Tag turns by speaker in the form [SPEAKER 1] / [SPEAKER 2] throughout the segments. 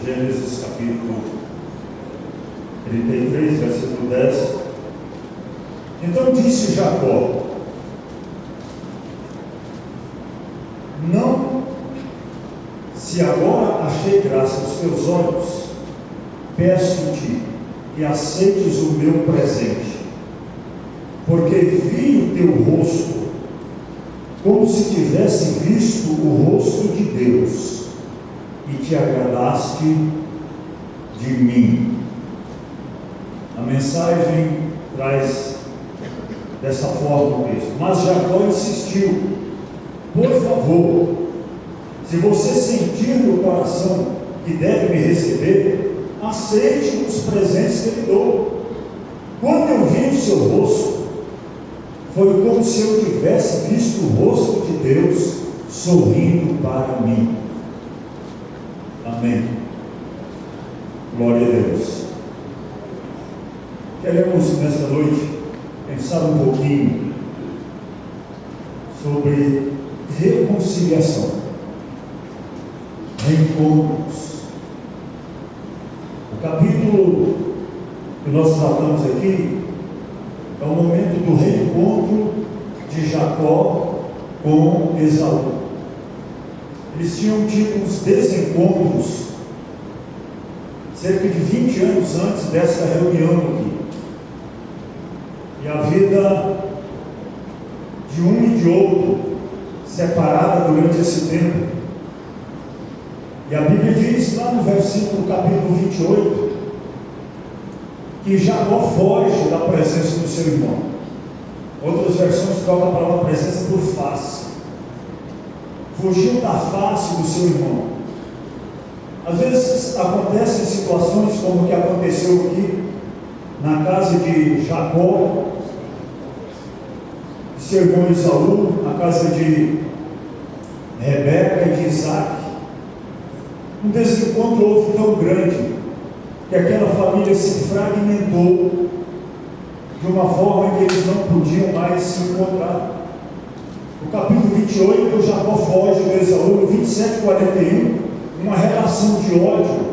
[SPEAKER 1] Gênesis capítulo 33, versículo 10. Então disse Jacó: não, se agora achei graça aos teus olhos, peço-te que aceites o meu presente, porque vi o teu rosto, como se tivesse visto o rosto de Deus, e te agradaste de mim. A mensagem traz dessa forma o texto. Mas Jacó insistiu: por favor, se você sentir no coração que deve me receber, aceite os presentes que lhe dou. Quando eu vi o seu rosto, foi como se eu tivesse visto o rosto de Deus sorrindo para mim. Amém. Glória a Deus. Queremos nesta noite pensar um pouquinho sobre reconciliação, reencontros. O capítulo que nós tratamos aqui é o momento do reencontro de Jacó com Esaú. Eles tinham tido uns desencontros cerca de 20 anos antes dessa reunião aqui. E a vida de um e de outro separada durante esse tempo. E a Bíblia diz lá no versículo capítulo 28 que Jacó foge da presença do seu irmão. Outras versões trocam a palavra presença por face. Fugiu da face do seu irmão. Às vezes acontecem situações como o que aconteceu aqui na casa de Jacó, de seu irmão Esaú, na casa de Rebeca e de Isaac. Um desencontro houve tão grande que aquela família se fragmentou de uma forma que eles não podiam mais se encontrar. No capítulo 28, Jacó foge do Esaú. No 27:41, uma relação de ódio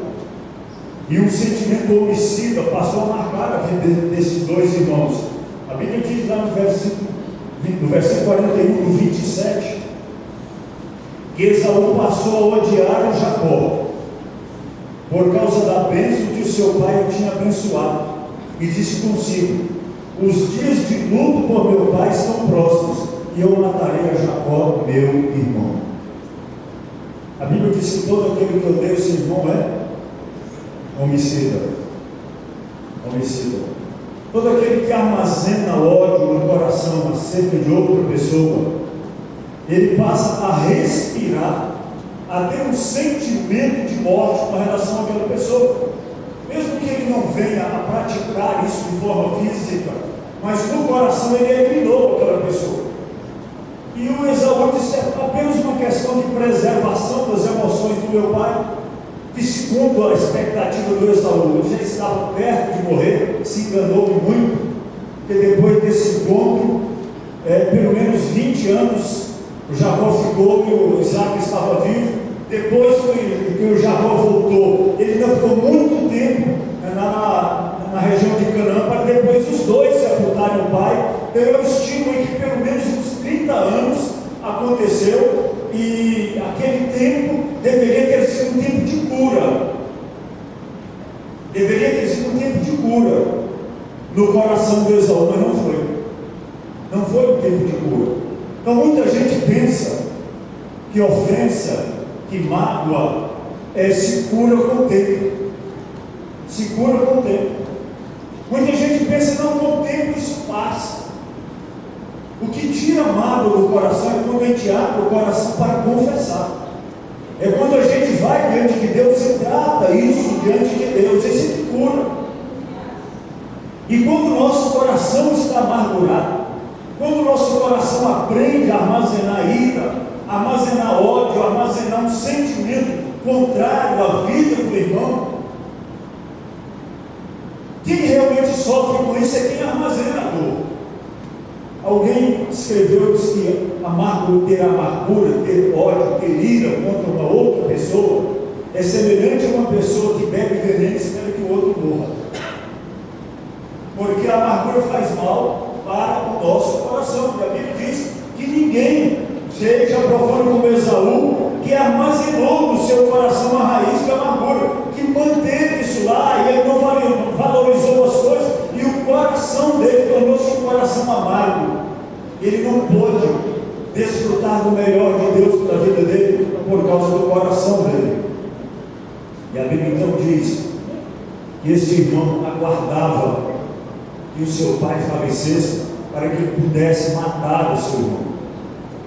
[SPEAKER 1] e um sentimento homicida passou a marcar a vida desses dois irmãos. A Bíblia diz lá no versículo 41, no 27, que Esaú passou a odiar o Jacó por causa da bênção que o seu pai o tinha abençoado, e disse consigo: os dias de luto por meu pai estão próximos, e eu matarei a Jacó, meu irmão. A Bíblia diz que todo aquele que odeia o seu irmão é homicida. Homicida. Todo aquele que armazena ódio no coração acerca de outra pessoa, ele passa a respirar, a ter um sentimento de morte com relação àquela pessoa, mesmo que ele não venha a praticar isso de forma física, mas no coração ele eliminou aquela pessoa. E o Esaú disse: é apenas uma questão de preservação das emoções do meu pai, que segundo a expectativa do Esaú, ele já estava perto de morrer, se enganou muito, porque depois desse encontro, pelo menos 20 anos, o Jacó ficou e o Isaac estava vivo. Depois que o Jacó voltou, ele ainda ficou muito tempo na região de Canaã, para depois os dois sepultarem o pai. Então eu estimo que pelo menos uns 30 anos aconteceu, e aquele tempo deveria ter sido um tempo de cura. Deveria ter sido um tempo de cura no coração do Esaú, mas não foi. Não foi um tempo de cura. Então muita gente pensa que ofensa, que mágoa, se cura com o tempo. Se cura com o tempo. Muita gente pensa: não, com o tempo isso passa. O que tira a mágoa do coração é quando a gente abre o coração para confessar. É quando a gente vai diante de Deus e trata isso diante de Deus. Esse que cura. E quando o nosso coração está amargurado, quando o nosso coração aprende a armazenar ira, armazenar ódio, armazenar um sentimento contrário à vida do irmão, quem realmente sofre com isso é quem armazena a dor. Alguém escreveu, disse que ter amargura, ter ódio, ter ira contra uma outra pessoa é semelhante a uma pessoa que bebe veneno e espera que o outro morra. Porque a amargura faz mal para o nosso coração. E a Bíblia diz que ninguém seja profano como Esaú, que armazenou no seu coração a raiz de amargura, que manteve isso lá, e ele não valorizou as coisas, e o coração dele tornou-se um coração amargo. Ele não pôde desfrutar do melhor de Deus para a vida dele, por causa do coração dele. E a Bíblia então diz que esse irmão aguardava que o seu pai falecesse, para que ele pudesse matar o seu irmão,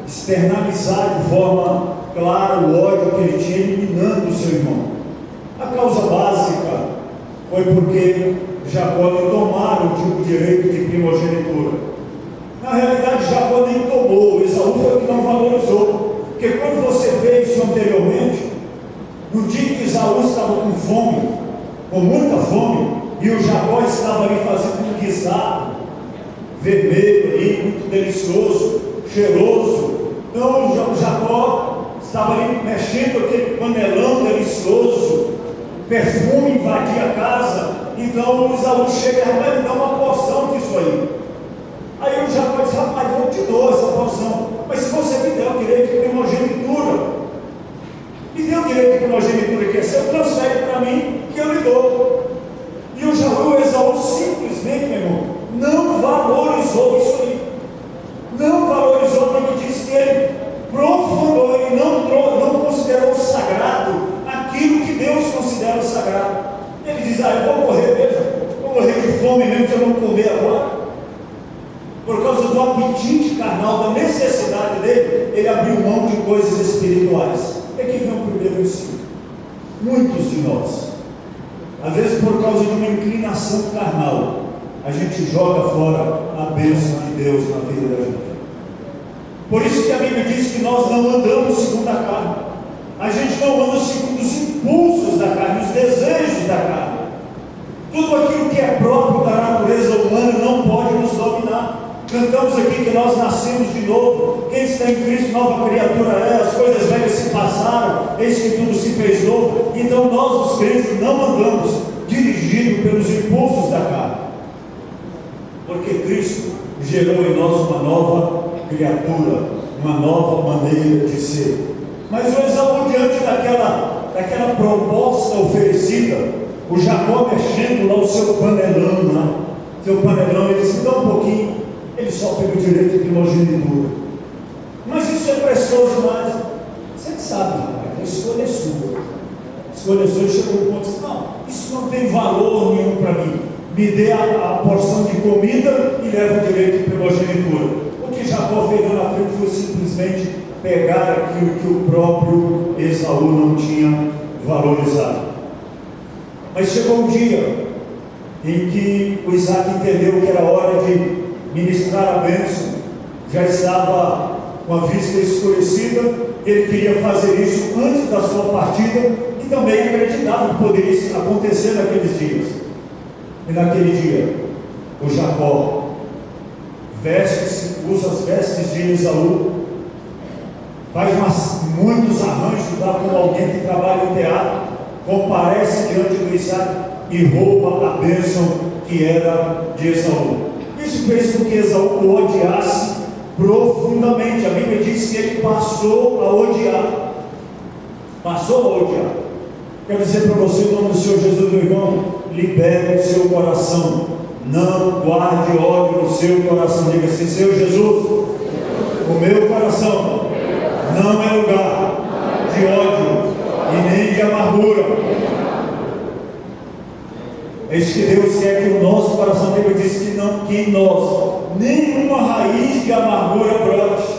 [SPEAKER 1] externalizar de forma clara o ódio que ele tinha, eliminando o seu irmão. A causa básica foi porque Jacó não tomara o direito de primogenitura. Na realidade, Jacó nem tomou, Esaú foi o que não valorizou. Porque quando você vê isso anteriormente, no dia que Esaú estava com fome, com muita fome, e o Jacó estava ali fazendo um guisado vermelho ali, muito delicioso, cheiroso. Então o Jacó estava ali mexendo aquele panelão delicioso, perfume invadia a casa. Então o Esaú chega e vai me dar uma porção disso aí. Aí o Jacó diz: rapaz, eu te dou essa porção, mas se você me der o direito de primogenitura, me dê o direito de primogenitura que é seu, transfere para mim que eu lhe dou. E o Esaú simplesmente, meu irmão, não valorizou isso aí. Não valorizou, porque diz que ele profanou, ele não considerou sagrado aquilo que Deus considera sagrado. Ele diz: eu vou morrer mesmo, vou morrer de fome mesmo se eu não comer agora. Por causa do apetite carnal, da necessidade dele, ele abriu mão de coisas espirituais. É que vem o primeiro ensino. Muitos de nós, às vezes por causa de uma inclinação carnal, a gente joga fora a bênção de Deus na vida da gente. Por isso que a Bíblia diz que nós não andamos segundo a carne. A gente não anda segundo os impulsos da carne, os desejos da carne. Tudo aquilo que é próprio da natureza humana não pode nos dominar. Cantamos aqui que nós nascemos de novo. Quem está em Cristo, nova criatura é. As coisas velhas se passaram, eis que tudo se fez novo. Então nós, os crentes, não andamos dirigidos pelos impulsos da carne, porque Cristo gerou em nós uma nova criatura, uma nova maneira de ser. Mas o Esaú, diante daquela proposta oferecida, o Jacó mexendo lá o seu panelão, né? Seu panelão, ele disse: dá um pouquinho. Ele só pegou o direito de primogenitura. Mas isso é precioso demais. Você sabe, rapaz, a escolha é sua. A escolha é sua. Ele chegou no ponto e disse: não, isso não tem valor nenhum para mim. Me dê a porção de comida e leva o direito de primogenitura. O que Jacó fez lá na frente foi simplesmente pegar aquilo que o próprio Esaú não tinha valorizado. Mas chegou um dia em que o Isaac entendeu que era hora de ministrar a bênção. Já estava com a vista escurecida, ele queria fazer isso antes da sua partida, e também acreditava que poderia acontecer naqueles dias. E naquele dia, o Jacó veste-se, usa as vestes de Esaú, faz muitos arranjos lá com alguém que trabalha no teatro, comparece diante do Isaac e rouba a bênção que era de Esaú. Isso fez com que Esaú o odiasse profundamente. A Bíblia diz que ele passou a odiar. Quero dizer para você, em nome do Senhor Jesus, meu irmão, libere o seu coração. Não guarde ódio no seu coração. Diga assim: Senhor Jesus, o meu coração não é lugar de ódio e nem de amargura. É isso que Deus quer, que o nosso coração, a Bíblia diz que em nós nenhuma raiz de amargura brote.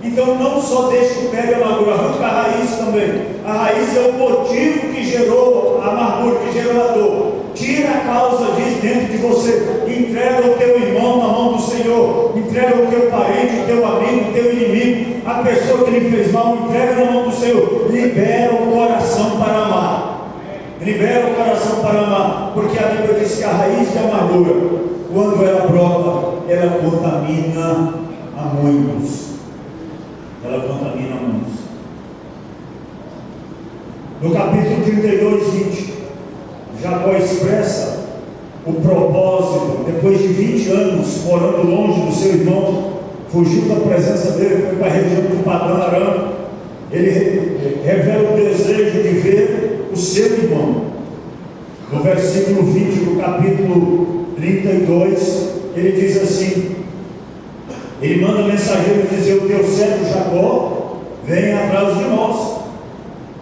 [SPEAKER 1] Então não só deixe o pé de amargura, arranca a raiz também. A raiz é o motivo que gerou a amargura, que gerou a dor. Tira a causa disso dentro de você. Entrega o teu irmão na mão do Senhor. Entrega o teu parente, o teu amigo, o teu inimigo, a pessoa que lhe fez mal, entrega na mão do Senhor. Libera o coração para amar. Libera o coração para amar, porque a Bíblia diz que a raiz de amargura, quando ela brota, ela contamina a muitos. No capítulo 32, 20, Jacó expressa o propósito, depois de 20 anos morando longe do seu irmão, fugiu da presença dele, foi para a região de Padã Aram. Ele revela o desejo de ver o seu irmão. No versículo 20 do capítulo 32, ele diz assim, ele manda mensageiro dizer: o teu servo Jacó vem atrás de nós.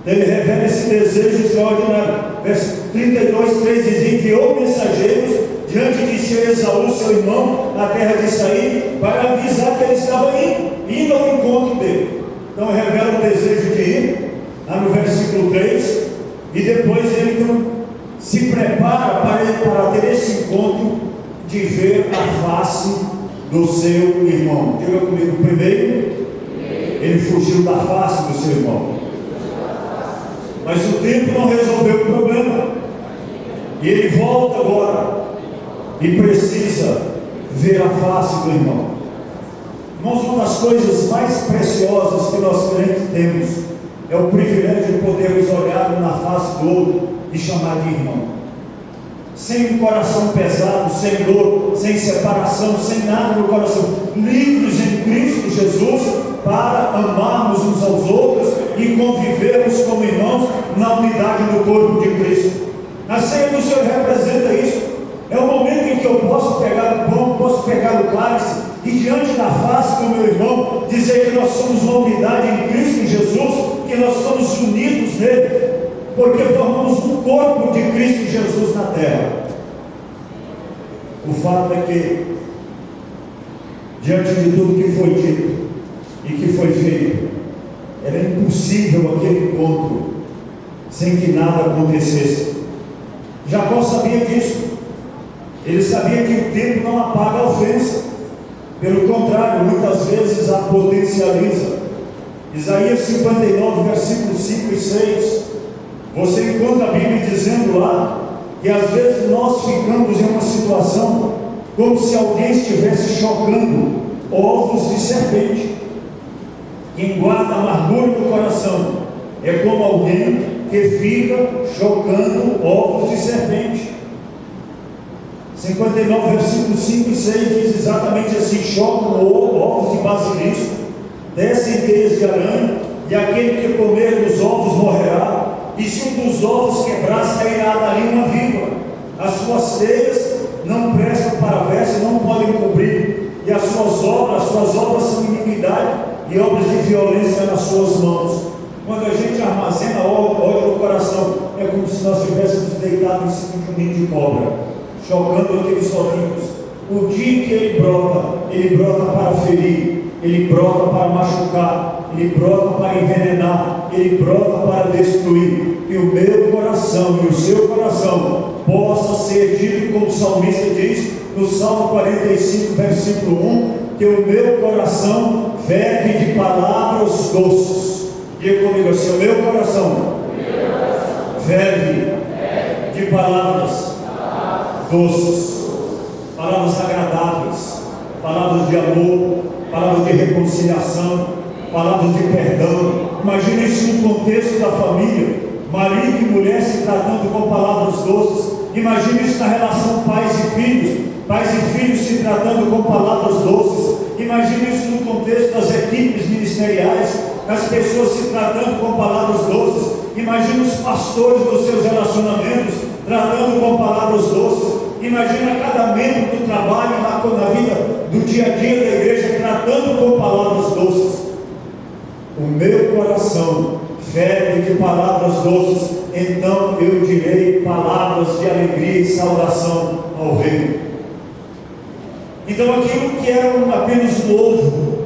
[SPEAKER 1] Ele revela esse desejo extraordinário. Verso 32, 3 diz: enviou mensageiros diante de seu Esaú, seu irmão, na terra de Saí, para avisar que ele estava indo ao encontro dele. Então revela o desejo de ir, lá no versículo 3, e depois ele então se prepara para ter esse encontro de ver a face do seu irmão. Diga comigo: primeiro, ele fugiu da face do seu irmão. Mas o tempo não resolveu o problema. E ele volta agora e precisa ver a face do irmão. Irmãos, uma das coisas mais preciosas que nós crentes temos é o privilégio de podermos olhar na face do outro e chamar de irmão. Sem um coração pesado, sem dor, sem separação, sem nada no coração, livres em Cristo Jesus para amarmos uns aos outros e convivermos como irmãos na unidade do corpo de Cristo. A ceia do Senhor representa isso. É o momento em que eu posso pegar o pão, posso pegar o cálice e diante da face do meu irmão dizer que nós somos uma unidade em Cristo Jesus, que nós somos unidos nele, porque formamos um corpo de Cristo Jesus na terra. O fato é que, diante de tudo que foi dito e que foi feito, era impossível aquele encontro sem que nada acontecesse. Jacó sabia disso. Ele sabia que o tempo não apaga a ofensa, pelo contrário, muitas vezes a potencializa. Isaías 59, versículos 5 e 6, você encontra a Bíblia dizendo lá que às vezes nós ficamos em uma situação como se alguém estivesse chocando ovos de serpente. Quem guarda a amargura no coração é como alguém que fica chocando ovos de serpente. 59, versículos 5 e 6 diz exatamente assim: chocam ovos de basilisco, descem teias de aranha, e aquele que comer dos ovos morrerá, e se um dos ovos quebrar, sairá dali uma víbora. As suas teias não prestam para verso, não podem cobrir, e as suas obras são iniquidade e obras de violência nas suas mãos. Quando a gente armazena ódio no coração, é como se nós estivéssemos deitados em cima de um ninho de cobra, chocando aqueles ovinhos. O dia que ele brota para ferir, ele brota para machucar, ele brota para envenenar, ele brota para destruir. Que o meu coração e o seu coração possa ser dito, como o salmista diz no Salmo 45, versículo 1, que o meu coração ferve de palavras doces. Diga comigo assim: o meu coração ferve de palavras doces, palavras agradáveis, palavras de amor, palavras de reconciliação, palavras de perdão. Imagina isso no contexto da família, marido e mulher se tratando com palavras doces. Imagina isso na relação pais e filhos se tratando com palavras doces. Imagina isso no contexto das equipes ministeriais, as pessoas se tratando com palavras doces. Imagina os pastores nos seus relacionamentos tratando com palavras doces. Imagina cada membro do trabalho, na vida do dia a dia da igreja, tratando com palavras doces. O meu coração ferve de palavras doces, então eu direi palavras de alegria e saudação ao Rei. Então aquilo que era apenas um ovo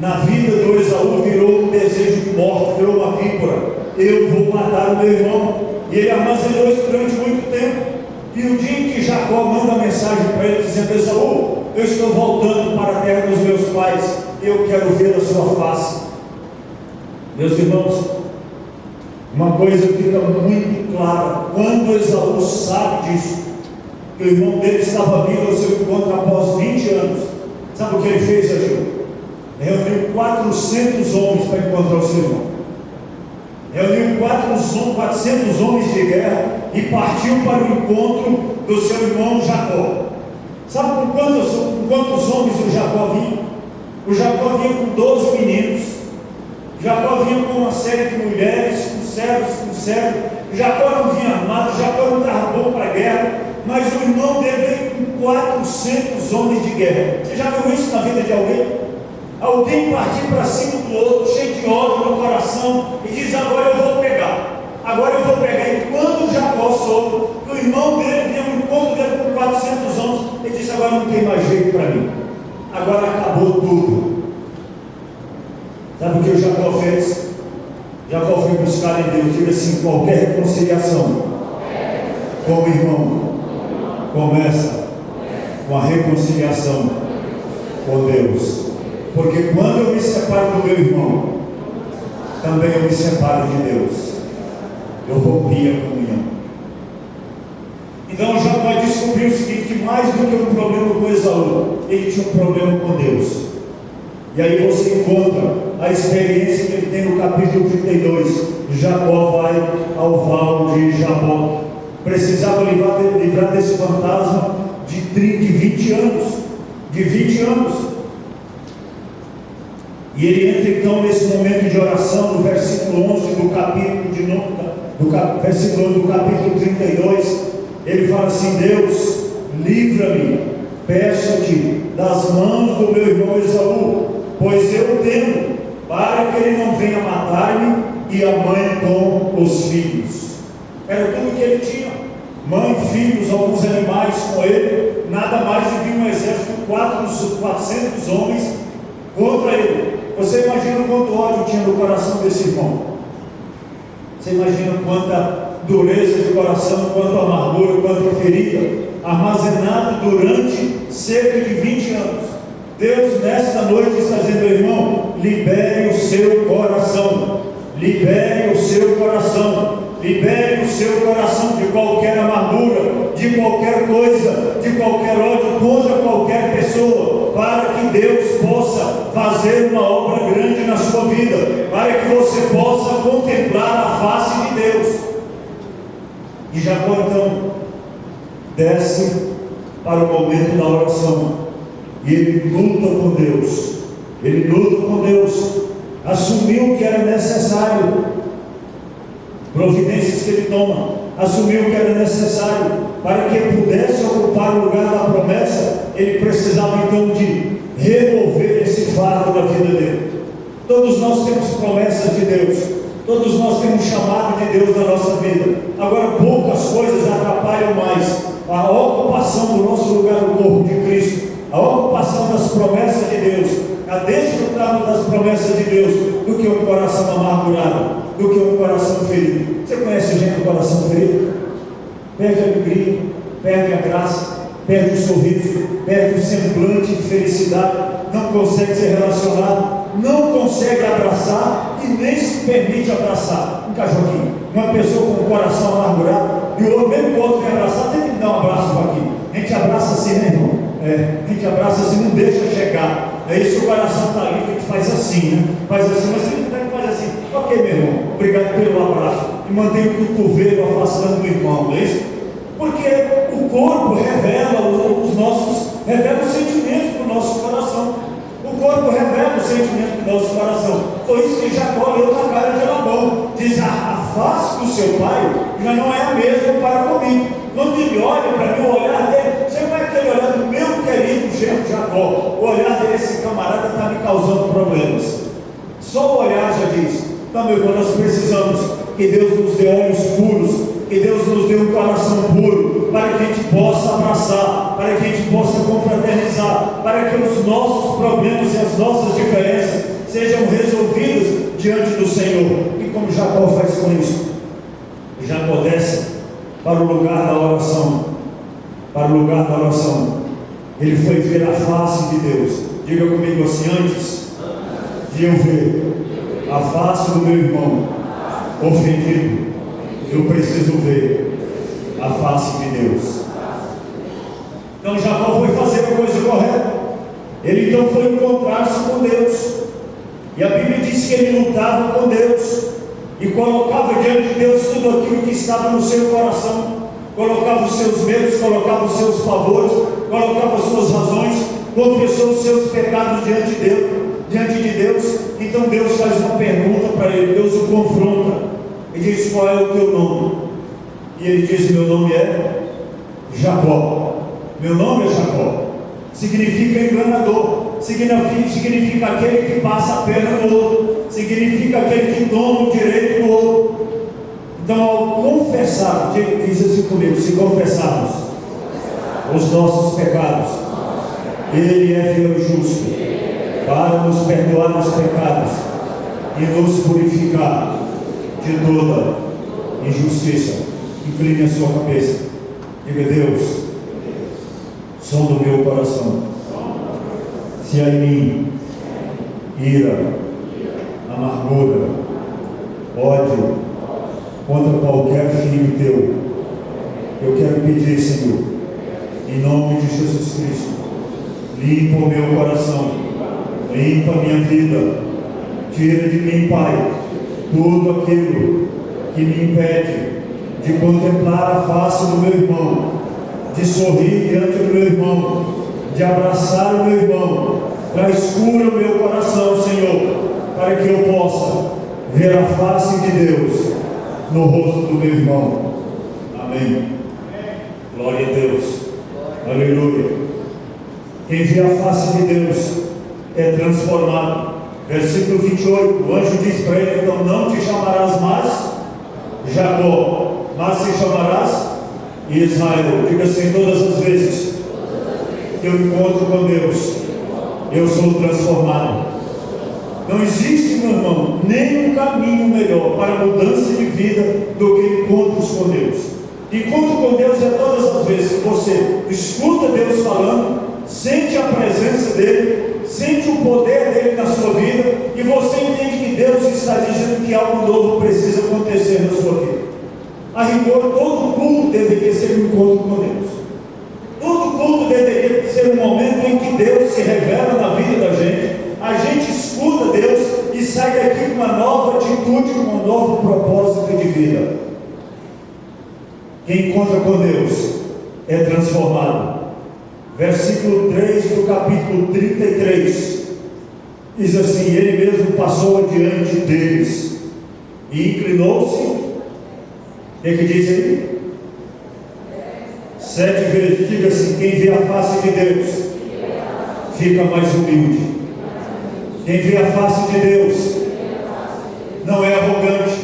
[SPEAKER 1] na vida do Esaú virou um desejo de morte, virou uma víbora. Eu vou matar o meu irmão. E ele armazenou isso durante muito tempo. E o dia em que Jacó manda mensagem para ele dizendo: Esaú, eu estou voltando para a terra dos meus pais, eu quero ver a sua face. Meus irmãos, uma coisa fica muito clara: quando Esaú sabe disso, que o irmão dele estava vindo ao seu encontro após 20 anos, sabe o que ele fez, Agil? Reuniu 400 homens para encontrar o seu irmão. reuniu 400 homens de guerra e partiu para o encontro do seu irmão Jacó. Sabe com quantos homens o Jacó vinha? O Jacó vinha com 12 meninos. Jacó vinha com uma série de mulheres, com servos. Jacó não vinha armado, Jacó não estava bom para a guerra, mas o irmão dele veio com 400 homens de guerra. Você já viu isso na vida de alguém? Alguém partir para cima do outro, cheio de ódio no coração, e diz: agora eu vou pegar. E quando Jacó soube que o irmão dele vinha no encontro dele com 400 homens, ele disse: agora não tem mais jeito para mim. Agora acabou tudo. Sabe o que o Jacó fez? Jacó foi buscar em Deus. Diga assim: qualquer reconciliação com o irmão começa com a reconciliação com Deus. Porque quando eu me separo do meu irmão, também eu me separo de Deus. Eu rompi a comunhão. Então Jacó descobriu o seguinte: que mais do que um problema com Esaú, ele tinha um problema com Deus. E aí você encontra a experiência que ele tem no capítulo 32. Jacó vai ao vale de Jaboque. Precisava livrar desse fantasma de 20 anos. E ele entra então nesse momento de oração, no versículo 11 versículo 11 do capítulo 32. Ele fala assim: Deus, livra-me, peço-te, das mãos do meu irmão Esaú, pois eu temo, para que ele não venha matar-me e a mãe com os filhos. Era tudo que ele tinha: mãe, filhos, alguns animais com ele, nada mais, e vinha um exército de 400 homens contra ele. Você imagina quanto ódio tinha no coração desse irmão? Você imagina quanta dureza de coração, quanta amargura, quanta ferida armazenada durante cerca de 20 anos. Deus nesta noite está dizendo: irmão, libere o seu coração, libere o seu coração, libere o seu coração de qualquer amargura, de qualquer coisa, de qualquer ódio contra qualquer pessoa, para que Deus possa fazer uma obra grande na sua vida, para que você possa contemplar a face de Deus. E Jacó então desce para o momento da oração, e ele luta com Deus, assumiu que era necessário, providências que ele toma, assumiu que era necessário para que ele pudesse ocupar o lugar da promessa. Ele precisava então de remover esse fardo da vida dele. Todos nós temos promessas de Deus, todos nós temos chamado de Deus na nossa vida. Agora, poucas coisas atrapalham mais a ocupação do nosso lugar no corpo de Cristo, a ocupação das promessas de Deus, a desfrutar das promessas de Deus, do que um coração amargurado, do que um coração ferido. Você conhece gente com coração ferido? Perde a alegria, perde a graça, perde o sorriso, perde o semblante de felicidade, não consegue ser relacionado, não consegue abraçar e nem se permite abraçar. Um Joaquim, uma pessoa com o coração amargurado, e o outro, mesmo que o outro vem abraçar, tem que dar um abraço, Joaquim. A gente abraça assim, né, irmão? A gente abraça assim, não deixa chegar. É isso, o coração está ali, a gente faz assim, né? Faz assim, mas você não tem que fazer assim. Ok, meu irmão, obrigado pelo abraço. E mantém o cotovelo afastando do irmão, não é isso? Porque o corpo revela os sentimentos do nosso coração. O corpo revela os sentimentos do nosso coração. Foi isso que Jacó leu na cara de Labão. Diz: a face do seu pai já não é a mesma para comigo. Quando ele olha para mim, o olhar dele, você não é aquele olhar do meu querido genro Jacó. O olhar dele, esse camarada está me causando problemas. Só o olhar já diz. Então, meu irmão, nós precisamos que Deus nos dê olhos puros, que Deus nos dê um coração puro, para que a gente possa abraçar, para que a gente possa confraternizar, para que os nossos problemas e as nossas diferenças sejam resolvidas diante do Senhor. E como Jacó faz com isso? Jacó desce para o lugar da oração, ele foi ver a face de Deus. Diga comigo assim: antes de eu ver a face do meu irmão ofendido, eu preciso ver a face de Deus. Então Jacó foi fazer a coisa correta. Ele então foi encontrar-se com Deus. E a Bíblia diz que ele lutava com Deus. e colocava diante de Deus tudo aquilo que estava no seu coração, colocava os seus medos, colocava os seus favores, colocava as suas razões, confessou os seus pecados diante de Deus. Então Deus faz uma pergunta para ele, Deus o confronta e diz: qual é o teu nome? E ele diz: meu nome é Jacó. Meu nome é Jacó. Significa enganador, significa aquele que passa a perna no outro, significa aquele que toma o direito do outro. Então, ao confessar, diz assim comigo: se confessarmos os nossos pecados, Ele é fiel e justo para nos perdoar os pecados e nos purificar de toda injustiça. Incline a sua cabeça, diga: Deus, som do meu coração, se há em mim ira, amargura, ódio contra qualquer filho teu, eu quero pedir, Senhor, em nome de Jesus Cristo, limpa o meu coração, limpa a minha vida, tira de mim, Pai, tudo aquilo que me impede de contemplar a face do meu irmão, de sorrir diante do meu irmão, de abraçar o meu irmão. Traz cura o meu coração, Senhor, para que eu possa ver a face de Deus no rosto do meu irmão. Amém. Glória a Deus. Aleluia. Quem vê a face de Deus é transformado. Versículo 28, o anjo diz para ele: então não te chamarás mais Jacó, mas te chamarás Israel. Diga assim todas as vezes que eu encontro com Deus, eu sou transformado. Não existe, meu irmão, nenhum caminho melhor para a mudança de vida do que encontros com Deus. Encontro com Deus é todas as vezes que você escuta Deus falando, sente a presença dele, sente o poder dele na sua vida, e você entende que Deus está dizendo que algo novo precisa acontecer na sua vida. A rigor, todo culto deveria ser um encontro com Deus. Todo culto deveria ser um momento em que Deus se revela na vida da gente. A gente escuta Deus e sai daqui com uma nova atitude, com um novo propósito de vida. Quem encontra com Deus é transformado. Versículo 3 do capítulo 33 diz assim: ele mesmo passou adiante deles e inclinou-se. O que diz aí? 7 vezes. Diga assim: quem vê a face de Deus fica mais humilde. Quem vê a face de Deus não é arrogante.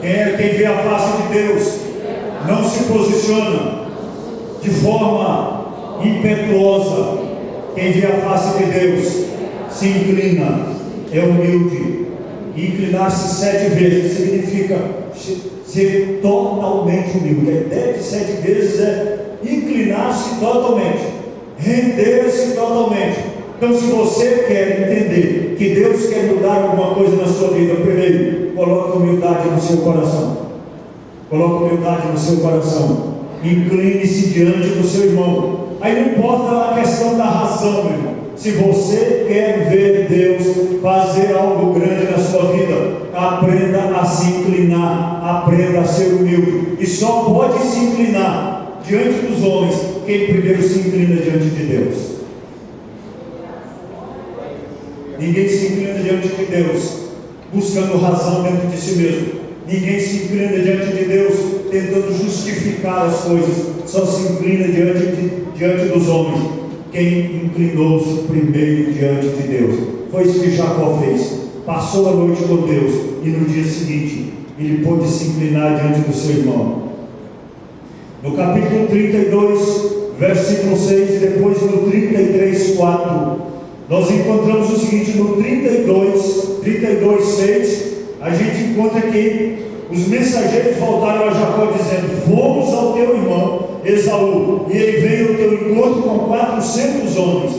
[SPEAKER 1] Quem vê a face de Deus não se posiciona de forma impetuosa. Quem vê a face de Deus se inclina, é humilde. Inclinar-se 7 vezes significa ser totalmente humilde. A ideia de 7 vezes é inclinar-se totalmente, render-se totalmente. Então, se você quer entender que Deus quer mudar alguma coisa na sua vida, primeiro, coloque humildade no seu coração. Coloque humildade no seu coração. Incline-se diante do seu irmão. Aí não importa a questão da razão, meu irmão. Se você quer ver Deus fazer algo grande na sua vida, aprenda a se inclinar, aprenda a ser humilde. E só pode se inclinar diante dos homens quem primeiro se inclina diante de Deus. Ninguém se inclina diante de Deus buscando razão dentro de si mesmo. Ninguém se inclina diante de Deus tentando justificar as coisas. Só se inclina diante dos homens quem inclinou-se primeiro diante de Deus. Foi isso que Jacó fez. Passou a noite com Deus e no dia seguinte ele pôde se inclinar diante do seu irmão. No capítulo 32, versículo 6, depois no 33, 4, nós encontramos o seguinte: no 32, 6, a gente encontra que os mensageiros voltaram a Jacó dizendo: fomos ao teu irmão Esaú, e ele veio ao teu encontro com 400 homens.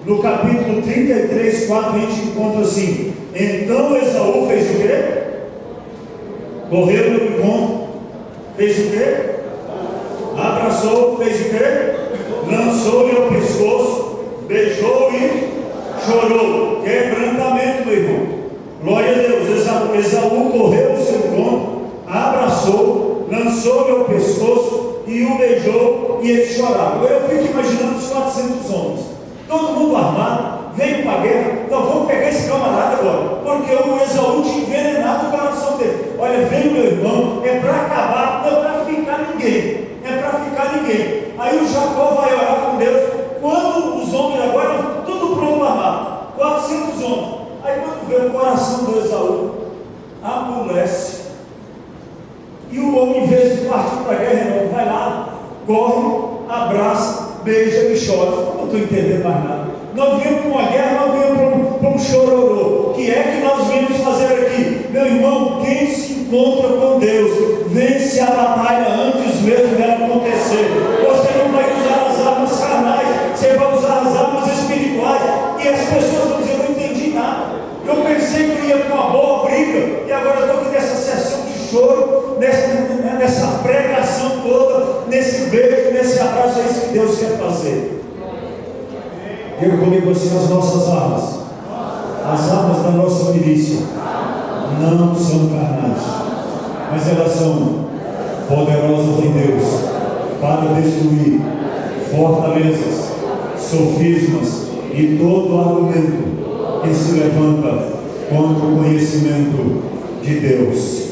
[SPEAKER 1] No capítulo 33, 4, a gente encontra assim: então Esaú fez o quê? Correu no encontro, fez o quê? Abraçou, fez o quê? Lançou-lhe ao pescoço, beijou e chorou. Quebrantamento, meu irmão. Glória a Deus. Esaú correu encontro, a abraçou, lançou-lhe ao pescoço e o beijou, e ele chorava. Agora eu fico imaginando os 400 homens, todo mundo armado, veio para a guerra. Então vamos pegar esse camarada agora, porque o Esaú tinha envenenado o coração dele. Olha, veio meu irmão, é para acabar, não é para ficar ninguém, é para ficar ninguém. Aí o Jacó vai orar com Deus, quando os homens agora, tudo pronto armado, 400 homens. Aí quando vê o coração do Esaú, amolece, e o homem, em vez de partir para a guerra, não, vai lá, corre, abraça, beija e chora. Eu não estou entendendo mais nada. Nós viemos para uma guerra, nós viemos para um chororô. O que é que nós viemos fazer aqui? Meu irmão, quem se encontra com Deus, vence a batalha antes mesmo dela acontecer. Você não vai usar as armas carnais, você vai usar as armas espirituais. E as pessoas vão dizer, eu não entendi nada. Eu pensei que ia para uma boa briga, e agora eu estou aqui nessa sessão de choro, nessa pregação toda, nesse beijo, nesse abraço. É isso que Deus quer fazer. Diga comigo assim: as nossas armas, as armas da nossa milícia, não são carnais, mas elas são poderosas em Deus para destruir fortalezas, sofismas e todo argumento que se levanta contra o conhecimento de Deus.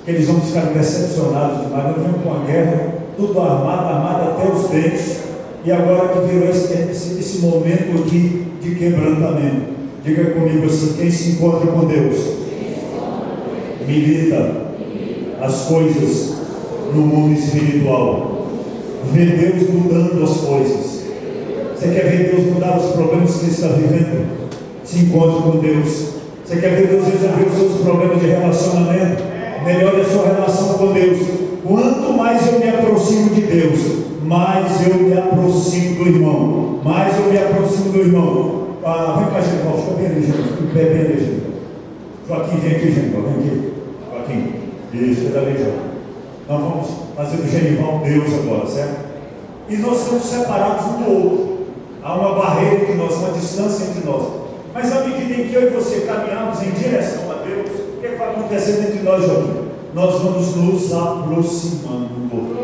[SPEAKER 1] Eles vão ficar decepcionados demais. Nós vamos com a guerra, tudo armado até os dentes, e agora que virou esse momento aqui de quebrantamento. Diga comigo assim: quem se encontra com Deus milita as coisas no mundo espiritual, vê Deus mudando as coisas. Você quer ver Deus mudar os problemas que você está vivendo? Se encontre com Deus. Você quer ver Deus resolver os seus problemas de relacionamento? Melhore a sua relação com Deus. Quanto mais eu me aproximo de Deus, mais eu me aproximo do irmão, mais eu me aproximo do irmão. Vem cá, Genival, fica bem ali, Genival, bem ali, Genival. Joaquim, vem aqui, Genival, vem aqui. Joaquim, isso, é dali, Joaquim. Nós vamos fazer do Genival Deus agora, certo? E nós somos separados um do outro. Há uma barreira entre nós, uma distância entre nós. Mas à medida em que eu e você caminhamos em direção a Deus, o que vai acontecer entre nós, Joaquim? Nós vamos nos aproximando.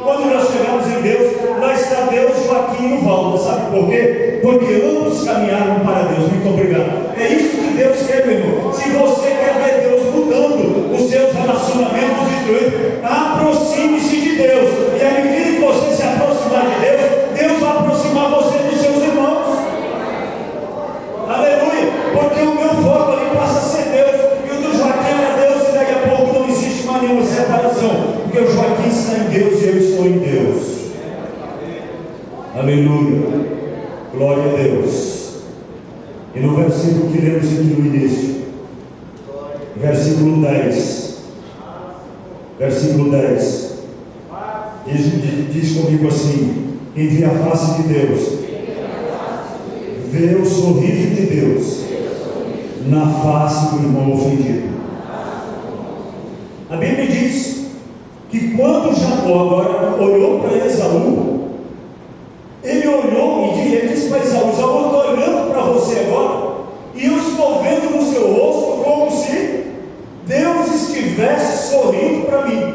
[SPEAKER 1] Quando nós chegamos em Deus, lá está Deus, Joaquim e Valdo. Sabe por quê? Porque ambos caminharam para Deus. Muito obrigado. É isso que Deus quer, meu irmão. Se você quer ver Deus mudando os seus relacionamentos destruídos, aproxime-se de Deus. E à medida que você se aproximar de Deus, Deus vai aproximar você dos seus irmãos. Aleluia. Porque o meu foco ali passa a ser Deus, e o do Joaquim era Deus, e daqui a pouco não existe mais nenhuma separação, porque o Joaquim está em Deus e eu estou em Deus. Aleluia. Glória a Deus. E no versículo que lemos aqui no início, versículo 10, diz comigo assim: quem vê a face de Deus, vê o sorriso de Deus na face do irmão ofendido. A Bíblia diz que quando Jacó agora olhou para Esaú, ele olhou e ele disse para Esaú: Esaú, eu estou olhando para você agora, e eu estou vendo no seu rosto como se Deus estivesse sorrindo para mim.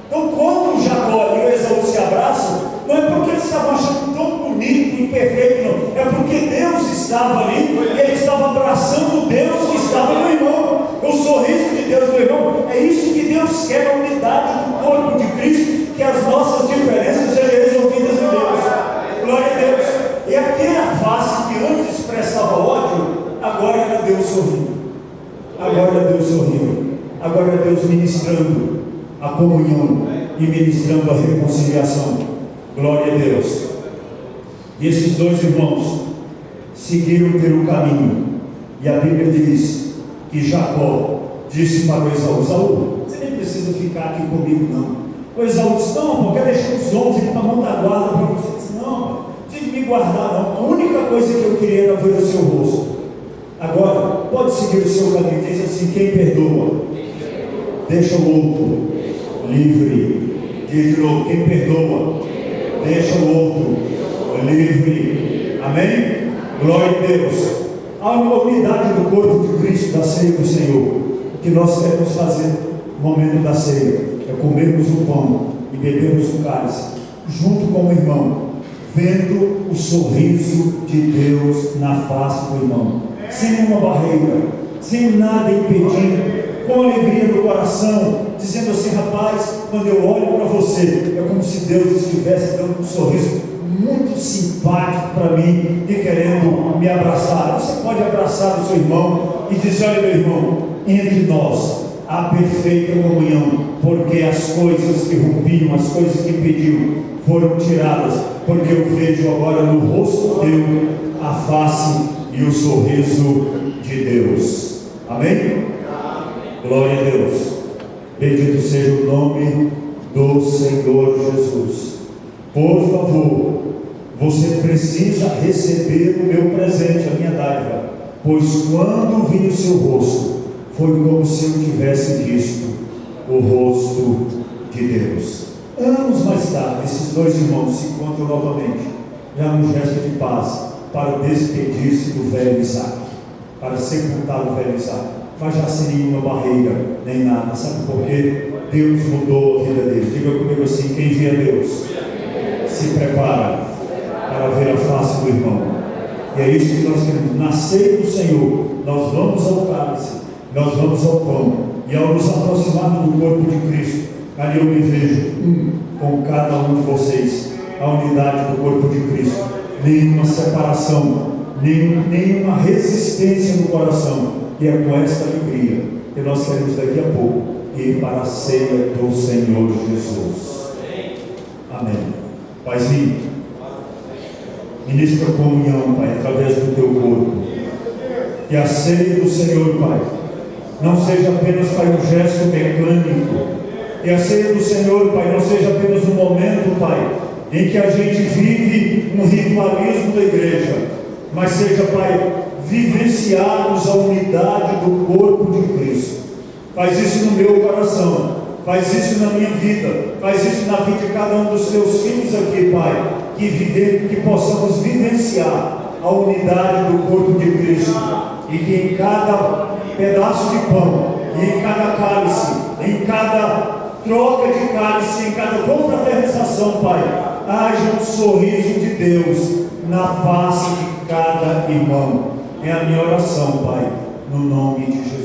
[SPEAKER 1] Então, quando Jacó e o Esaú se abraçam, não é porque eles estavam achando tão bonito e perfeito, não. É porque Deus estava ali, e ele estava abraçando Deus que estava no irmão. O sorriso de Deus no irmão. É isso que Deus quer, a unidade do corpo de Cristo, que as nossas diferenças sejam resolvidas em Deus. Glória a Deus. E aquela face que antes expressava ódio, agora era Deus sorrindo. Agora é Deus sorrindo. Agora é Deus ministrando a comunhão e ministrando a reconciliação. Glória a Deus. E esses dois irmãos seguiram pelo caminho, e a Bíblia diz que Jacó disse para o Esaú: Esaú, você nem precisa ficar aqui comigo, não. O Esaú disse: não, eu quero deixar os homens aqui para montar guarda para você. Ele disse: não, não precisa me guardar, não. A única coisa que eu queria era ver o seu rosto. Agora, pode seguir o seu caminho. Diz assim: quem perdoa, deixa o outro livre. Diz de novo: quem perdoa, deixa o outro livre. Amém? Glória a Deus. Há uma unidade do corpo de Cristo, da ceia do Senhor. O que nós queremos fazer o momento da ceia é comermos o pão e bebermos o cálice, junto com o irmão, vendo o sorriso de Deus na face do irmão, sem nenhuma barreira, sem nada impedindo, com alegria no coração, dizendo assim: rapaz, quando eu olho para você, é como se Deus estivesse dando um sorriso muito simpático para mim e querendo me abraçar. Você pode abraçar o seu irmão e dizer: olha, meu irmão, entre nós há perfeita comunhão, porque as coisas que rompiam, as coisas que impediam, foram tiradas, porque eu vejo agora no rosto teu a face e o sorriso de Deus. Amém? Glória a Deus. Bendito seja o nome do Senhor Jesus. Por favor, você precisa receber o meu presente, a minha dádiva, pois quando vi o seu rosto, foi como se eu tivesse visto o rosto de Deus. Anos mais tarde, esses dois irmãos se encontram novamente, já num gesto de paz, para despedir-se do velho Isaac, para sepultar o velho Isaac. Mas já sem nenhuma barreira, nem nada. Sabe por quê? Deus mudou a vida deles. Diga comigo assim: quem vê a Deus se prepara para ver a face do irmão. E é isso que nós queremos. Na ceia do Senhor, nós vamos ao cálice, nós vamos ao pão, e ao nos aproximarmos do corpo de Cristo, ali eu me vejo com cada um de vocês, a unidade do corpo de Cristo, nenhuma separação, nenhuma resistência no coração. E é com esta alegria que nós queremos daqui a pouco ir para a ceia do Senhor Jesus. Amém. Paizinho, ministra a comunhão, Pai, através do teu corpo. Que a ceia do Senhor, Pai, não seja apenas, Pai, um gesto mecânico. Que a ceia do Senhor, Pai, não seja apenas um momento, Pai, em que a gente vive um ritualismo da igreja, mas seja, Pai, vivenciarmos a unidade do corpo de Cristo. Faz isso no meu coração, faz isso na minha vida, faz isso na vida de cada um dos teus filhos aqui, Pai, que possamos vivenciar a unidade do corpo de Cristo, e que em cada pedaço de pão, e em cada cálice, em cada troca de cálice, em cada confraternização, Pai, haja um sorriso de Deus na face de cada irmão. É a minha oração, Pai, no nome de Jesus.